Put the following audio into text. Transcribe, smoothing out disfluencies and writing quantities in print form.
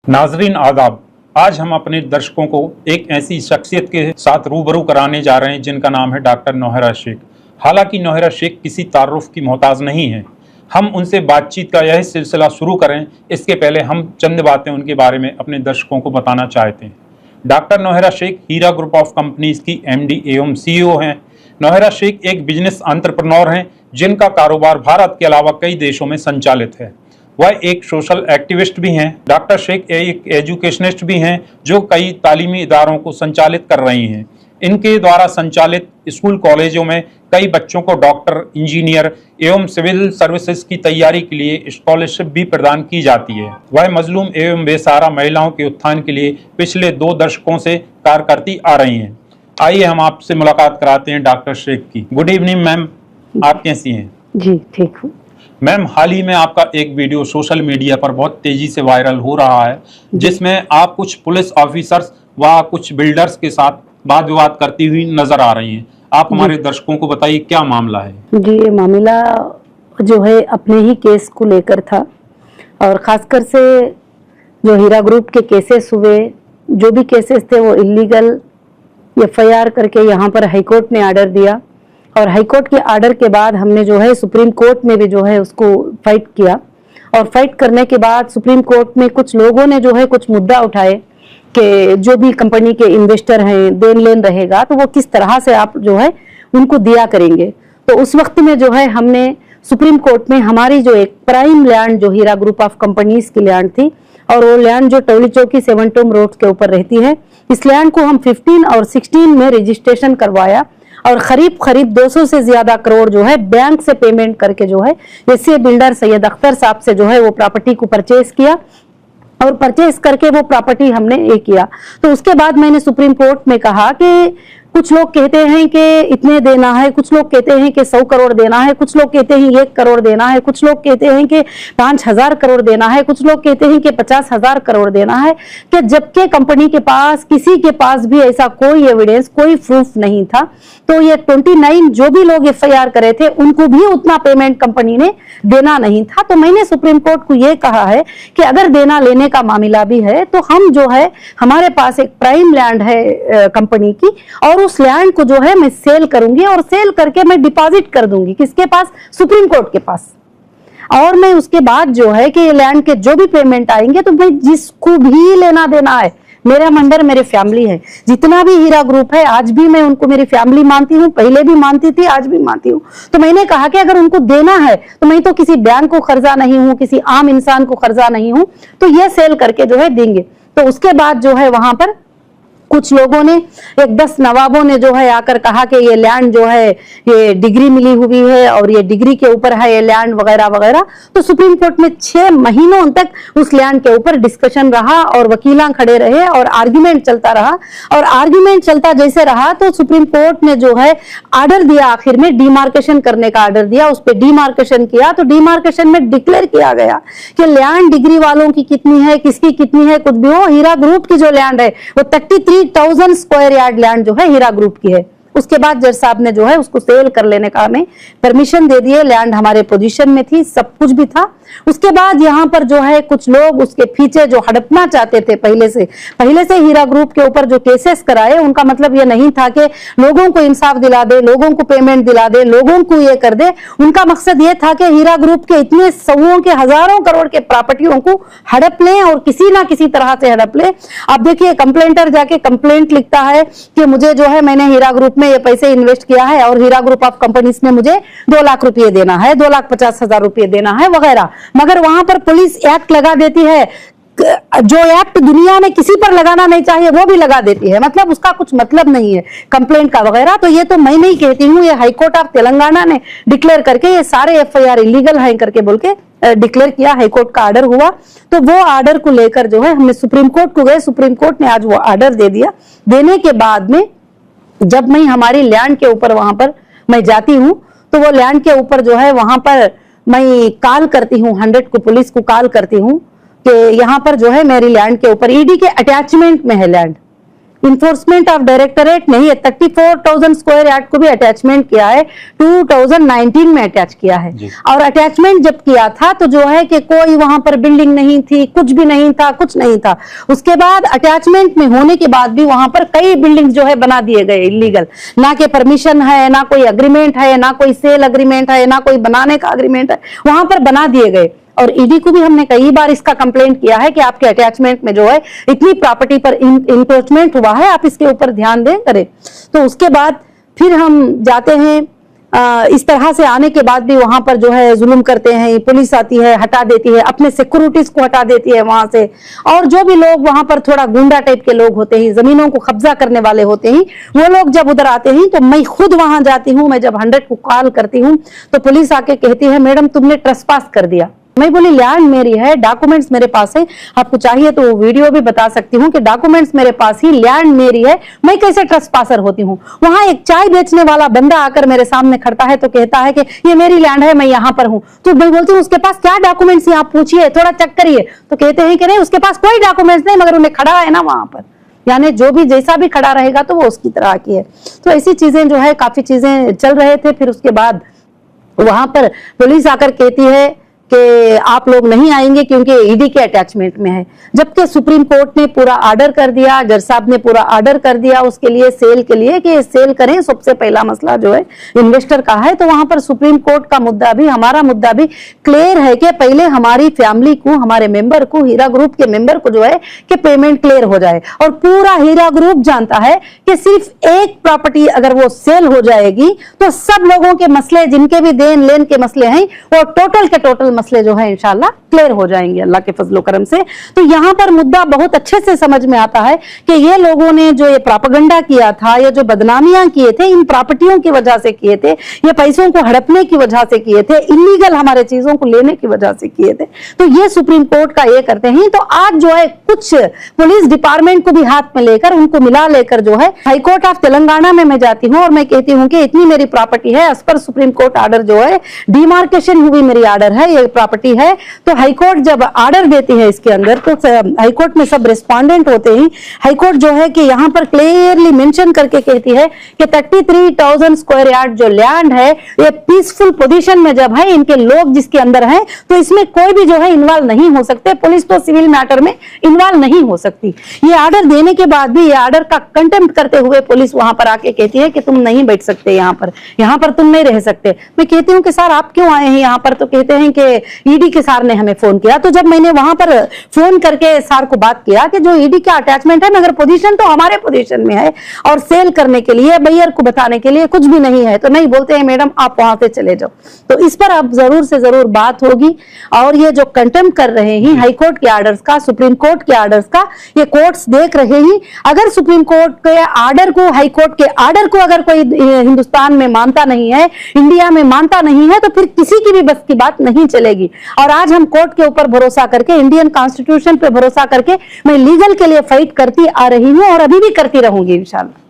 नाजरीन आदाब, आज हम अपने दर्शकों को एक ऐसी शख्सियत के साथ रूबरू कराने जा रहे हैं जिनका नाम है डॉक्टर नौहरा शेख। हालांकि नौहरा शेख किसी तारुफ की मोहताज नहीं है। हम उनसे बातचीत का यह सिलसिला शुरू करें इसके पहले हम चंद बातें उनके बारे में अपने दर्शकों को बताना चाहते हैं। Doctor Nowhera Shaikh Heera group of companies की MD एवं CEO हैं। नौहरा शेख एक बिजनेस एंटरप्रेन्योर हैं जिनका कारोबार भारत के अलावा कई देशों में संचालित है। वह एक सोशल एक्टिविस्ट भी हैं। डॉक्टर शेख एक एजुकेशनिस्ट भी हैं जो कई तालीमी इदारों को संचालित कर रही हैं। इनके द्वारा संचालित स्कूल कॉलेजों में कई बच्चों को डॉक्टर, इंजीनियर एवं सिविल सर्विसेज की तैयारी के लिए स्कॉलरशिप भी प्रदान की जाती है। वह मजलूम एवं बेसहारा महिलाओं के उत्थान के लिए पिछले 2 दशकों से कार्य करती आ रही हैं। आइए हम आपसे मुलाकात कराते हैं डॉक्टर शेख की। गुड इवनिंग मैम, आप कैसी हैं? जी ठीक हूँ मैम, हाल ही में आपका एक वीडियो सोशल मीडिया पर बहुत तेजी से वायरल हो रहा है जिसमें आप कुछ पुलिस ऑफिसर्स व कुछ बिल्डर्स के साथ वाद विवाद करती हुई नजर आ रही हैं। आप हमारे दर्शकों को बताइए क्या मामला है? जी, ये मामला जो है अपने ही केस को लेकर था और खासकर से जो हीरा ग्रुप के केसेस हुए, जो भी केसेस थे वो इलीगल FIR करके यहाँ पर हाईकोर्ट ने ऑर्डर दिया और हाईकोर्ट के ऑर्डर के बाद हमने जो है सुप्रीम कोर्ट में भी जो है उसको फाइट किया और फाइट करने के बाद सुप्रीम कोर्ट में कुछ लोगों ने जो है कुछ मुद्दा उठाए कि जो भी कंपनी के इन्वेस्टर हैं, देन लेन रहेगा तो वो किस तरह से आप जो है उनको दिया करेंगे। तो उस वक्त में जो है हमने सुप्रीम कोर्ट में हमारी जो एक प्राइम लैंड जो हीरा ग्रुप ऑफ कंपनीज की लैंड थी और वो लैंड जो टोली चौकी 7 टूम रोड के ऊपर रहती है, इस लैंड को हम 15 और 16 में रजिस्ट्रेशन करवाया और करीब 200 से ज्यादा करोड़ जो है बैंक से पेमेंट करके जो है ऐसे बिल्डर सैयद अख्तर साहब से जो है वो प्रॉपर्टी को परचेज किया और परचेज करके वो प्रॉपर्टी हमने ये किया। तो उसके बाद मैंने सुप्रीम कोर्ट में कहा कि कुछ लोग कहते हैं कि इतने देना है, कुछ लोग कहते हैं कि 100 करोड़ देना है, कुछ लोग कहते हैं 1 करोड़ देना है, कुछ लोग कहते हैं कि 5000 करोड़ देना है, कुछ लोग कहते हैं कि 50,000 करोड़ देना है, कि जबकि कंपनी के पास किसी के पास भी ऐसा कोई एविडेंस, कोई प्रूफ नहीं था। तो ये 29 जो भी लोग FIR करे थे उनको भी उतना पेमेंट कंपनी ने देना नहीं था। तो मैंने सुप्रीम कोर्ट को ये कहा है कि अगर देना लेने का मामला भी है तो हम जो है हमारे पास एक प्राइम लैंड है कंपनी की और उस लैंड को जो है मैं सेल करूंगी और सेल करके मैं डिपॉजिट कर दूंगी किसके पास? सुप्रीम कोर्ट के पास। और मैं उसके बाद जो है कि लैंड के जो भी पेमेंट आएंगे तो मैं जिसको भी लेना देना है, मेरा मेंबर मेरे फैमिली है, जितना भी हीरा ग्रुप है आज भी मैं उनको मेरी फैमिली मानती हूँ, पहले भी मानती थी, आज भी मानती हूँ। तो मैंने कहा कि अगर उनको देना है तो मैं तो किसी बैंक को कर्जा नहीं हूँ, किसी आम इंसान को कर्जा नहीं हूँ, तो ये सेल करके जो है देंगे। तो उसके बाद जो है वहां पर कुछ लोगों ने, एक 10 नवाबों ने जो है आकर कहा कि ये लैंड जो है ये डिग्री मिली हुई है और ये डिग्री के ऊपर है ये लैंड वगैरह वगैरह। तो सुप्रीम कोर्ट में 6 महीनों तक उस लैंड के ऊपर डिस्कशन रहा और वकीलां खड़े रहे और आर्ग्यूमेंट चलता रहा और आर्ग्यूमेंट चलता जैसे रहा तो सुप्रीम कोर्ट ने जो है ऑर्डर दिया, आखिर में डिमार्केशन करने का ऑर्डर दिया। उस पर डिमार्केशन किया तो डिमार्केशन में डिक्लेयर किया गया कि लैंड डिग्री वालों की कितनी है, किसकी कितनी है, कुछ भी हो, हीरा ग्रुप की जो लैंड है वो 33,000 स्क्वायर यार्ड लैंड जो है हीरा ग्रुप की है। उसके बाद जज साहब ने जो है उसको सेल कर लेने का हमें परमिशन दे दिए। लैंड हमारे पोजीशन में थी, सब कुछ भी था। उसके बाद यहाँ पर जो है कुछ लोग उसके पीछे जो हड़पना चाहते थे, पहले से हीरा ग्रुप के ऊपर जो केसेस कराए, उनका मतलब ये नहीं था कि लोगों को इंसाफ दिला दे, लोगों को पेमेंट दिला दे, लोगों को ये कर दे। उनका मकसद ये था कि हीरा ग्रुप के इतने सौओं के हजारों करोड़ के प्रॉपर्टियों को हड़प लें और किसी ना किसी तरह से हड़प लें। अब देखिए, कंप्लेंटर जाके कंप्लेंट लिखता है कि मुझे जो है मैंने हीरा ग्रुप में ये पैसे इन्वेस्ट किया है और हीरा ग्रुप ऑफ कंपनीज में मुझे 2 लाख रुपए देना है, 2,50,000 रुपए देना है वगैरह। मगर वहां पर पुलिस एक्ट लगा देती है, जो एक्ट दुनिया में किसी पर लगाना नहीं चाहिए वो भी लगा देती है, मतलब उसका कुछ मतलब नहीं है कंप्लेंट का वगैरह। तो ये तो मैं नहीं कहती हूँ, ये हाईकोर्ट ऑफ तेलंगाना ने डिक्लेयर करके ये सारे FIR इलीगल हैं करके बोल के डिक्लेयर किया। हाईकोर्ट का ऑर्डर हुआ तो वो ऑर्डर को लेकर जो है हमने सुप्रीम कोर्ट को गए। सुप्रीम कोर्ट ने आज वो ऑर्डर दे दिया। देने के बाद में जब मैं हमारी लैंड के ऊपर वहां पर मैं जाती हूँ तो वो लैंड के ऊपर जो है वहां पर मैं कॉल करती हूँ, 100 को पुलिस को कॉल करती हूँ कि यहाँ पर जो है मेरी लैंड के ऊपर ED के अटैचमेंट में है लैंड, इन्फोर्समेंट ऑफ डायरेक्टरेट नहीं है, 34,000 स्क्वायर यार्ड को भी अटैचमेंट किया है, 2019 में अटैच किया है। और अटैचमेंट जब किया था तो जो है कि कोई वहां पर बिल्डिंग नहीं थी, कुछ भी नहीं था, कुछ नहीं था। उसके बाद अटैचमेंट में होने के बाद भी वहां पर कई बिल्डिंग जो है बना दिए गए इलीगल, ना के परमिशन है, ना कोई अग्रीमेंट है, ना कोई सेल अग्रीमेंट है, ना कोई बनाने का अग्रीमेंट है, वहां पर बना दिए गए। और ईडी को भी हमने कई बार इसका कंप्लेंट किया है कि आपके अटैचमेंट में जो है इतनी प्रॉपर्टी पर इंक्रोचमेंट हुआ है, आप इसके ऊपर ध्यान दें करें। तो उसके बाद फिर हम जाते हैं, इस तरह से आने के बाद भी वहां पर जो है जुल्म करते हैं, पुलिस आती है, हटा देती है, अपने सिक्योरिटीज को हटा देती है वहां से। और जो भी लोग वहां पर थोड़ा गुंडा टाइप के लोग होते हैं, जमीनों को कब्जा करने वाले होते हैं, वो लोग जब उधर आते हैं तो मैं खुद वहां जाती हूँ। मैं जब 100 को कॉल करती हूँ तो पुलिस आके कहती है मैडम तुमने ट्रेसपास कर दिया। मैं बोली लैंड मेरी है, डॉक्यूमेंट्स मेरे पास है, आपको चाहिए तो वीडियो भी बता सकती हूँ कि डॉक्यूमेंट्स मेरे पास ही, लैंड मेरी है, मैं कैसे ट्रेसपासर होती हूँ। वहां एक चाय बेचने वाला बंदा आकर मेरे सामने खड़ता है तो कहता है कि ये मेरी लैंड है, मैं यहाँ पर हूँ। तो मैं बोलती हूँ उसके पास क्या डॉक्यूमेंट्स हैं, आप पूछिए, थोड़ा चेक करिए। तो कहते हैं कि नहीं उसके पास कोई डॉक्यूमेंट्स नहीं, मगर उन्हें खड़ा है ना वहां पर, यानी जो भी जैसा भी खड़ा रहेगा तो वो उसकी तरह की है। तो ऐसी चीजें जो है काफी चीजें चल रहे थे। फिर उसके बाद वहां पर पुलिस आकर कहती है कि आप लोग नहीं आएंगे क्योंकि ईडी के अटैचमेंट में है, जबकि सुप्रीम कोर्ट ने पूरा ऑर्डर कर दिया, जज साहब ने पूरा ऑर्डर कर दिया उसके लिए, सेल के लिए कि सेल करें। सबसे पहला मसला जो है इन्वेस्टर का है, तो वहां पर सुप्रीम कोर्ट का मुद्दा भी, हमारा मुद्दा भी क्लियर है कि पहले हमारी फैमिली को, हमारे मेंबर को, हीरा ग्रुप के मेंबर को जो है कि पेमेंट क्लियर हो जाए। और पूरा हीरा ग्रुप जानता है कि सिर्फ एक प्रॉपर्टी अगर वो सेल हो जाएगी तो सब लोगों के मसले, जिनके भी देन लेन के मसले हैं, वो टोटल के टोटल मसले जो है इंशाल्लाह क्लियर हो जाएंगे अल्लाह के फजलो करम से। तो यहाँ पर मुद्दा बहुत अच्छे से समझ में आता है कि ये लोगों ने जो ये प्रोपेगेंडा किया था, ये जो बदनामियां किए थे, इन प्रॉपर्टियों की वजह से किए थे, ये पैसों को हड़पने की वजह से किए थे, इलीगल हमारे चीजों को लेने की वजह से किए थे। तो ये सुप्रीम कोर्ट का ये करते हैं। तो आज जो है कुछ पुलिस डिपार्टमेंट को भी हाथ में लेकर, उनको मिला लेकर जो है हाईकोर्ट ऑफ तेलंगाना में मैं जाती हूँ और मैं कहती हूँ कि इतनी मेरी प्रॉपर्टी है, as per supreme court order जो है, डिमार्केशन हुई मेरी ऑर्डर है, ये प्रॉपर्टी है। तो हाईकोर्ट जब ऑर्डर देती है इसके अंदर, तो हाईकोर्ट में सब रिस्पोंडेंट होते हैं। हाईकोर्ट जो है कि यहाँ पर क्लियरली मेंशन करके कहती है कि 33,000 स्क्वायर यार्ड जो लैंड है, ये पीसफुल पोजीशन में जब है, इनके लोग जिसके अंदर हैं, तो इसमें कोई भी जो है इन्वॉल्व नहीं हो सकते, पुलिस तो सिविल मैटर में इन्वॉल्व नहीं हो सकती। ये ऑर्डर देने के बाद भी, ये ऑर्डर का कंटेम्प्ट करते हुए पुलिस वहां पर आके कहती है कि तुम नहीं बैठ सकते यहाँ पर तुम नहीं रह सकते। मैं कहती हूँ कि सर आप क्यों आए हैं यहाँ पर? तो कहते हैं कि ईडी के सर ने हमें फोन किया। तो जब मैंने वहां पर फोन करके सर को बात किया कि जो ईडी का अटैचमेंट है, मगर पोजीशन तो हमारे पोजीशन में है और सेल करने के लिए, बायर को बताने के लिए कुछ भी नहीं है, तो नहीं, बोलते हैं मैडम आप वहां से चले जाओ। तो इस पर अब जरूर से जरूर बात होगी। और ये जो कंटेम्प्ट कर रहे हैं हाईकोर्ट के ऑर्डर्स का, सुप्रीम कोर्ट के ऑर्डर्स का, ये कोर्ट्स देख रहे हैं। अगर सुप्रीम कोर्ट के ऑर्डर को, हाईकोर्ट के ऑर्डर को अगर कोई हिंदुस्तान में मानता नहीं है, इंडिया में मानता नहीं है, तो फिर किसी की भी बस की बात नहीं चलेगी। और आज हम कोर्ट के ऊपर भरोसा करके, इंडियन कॉन्स्टिट्यूशन पे भरोसा करके मैं लीगल के लिए फाइट करती आ रही हूं और अभी भी करती रहूंगी इंशाल्लाह।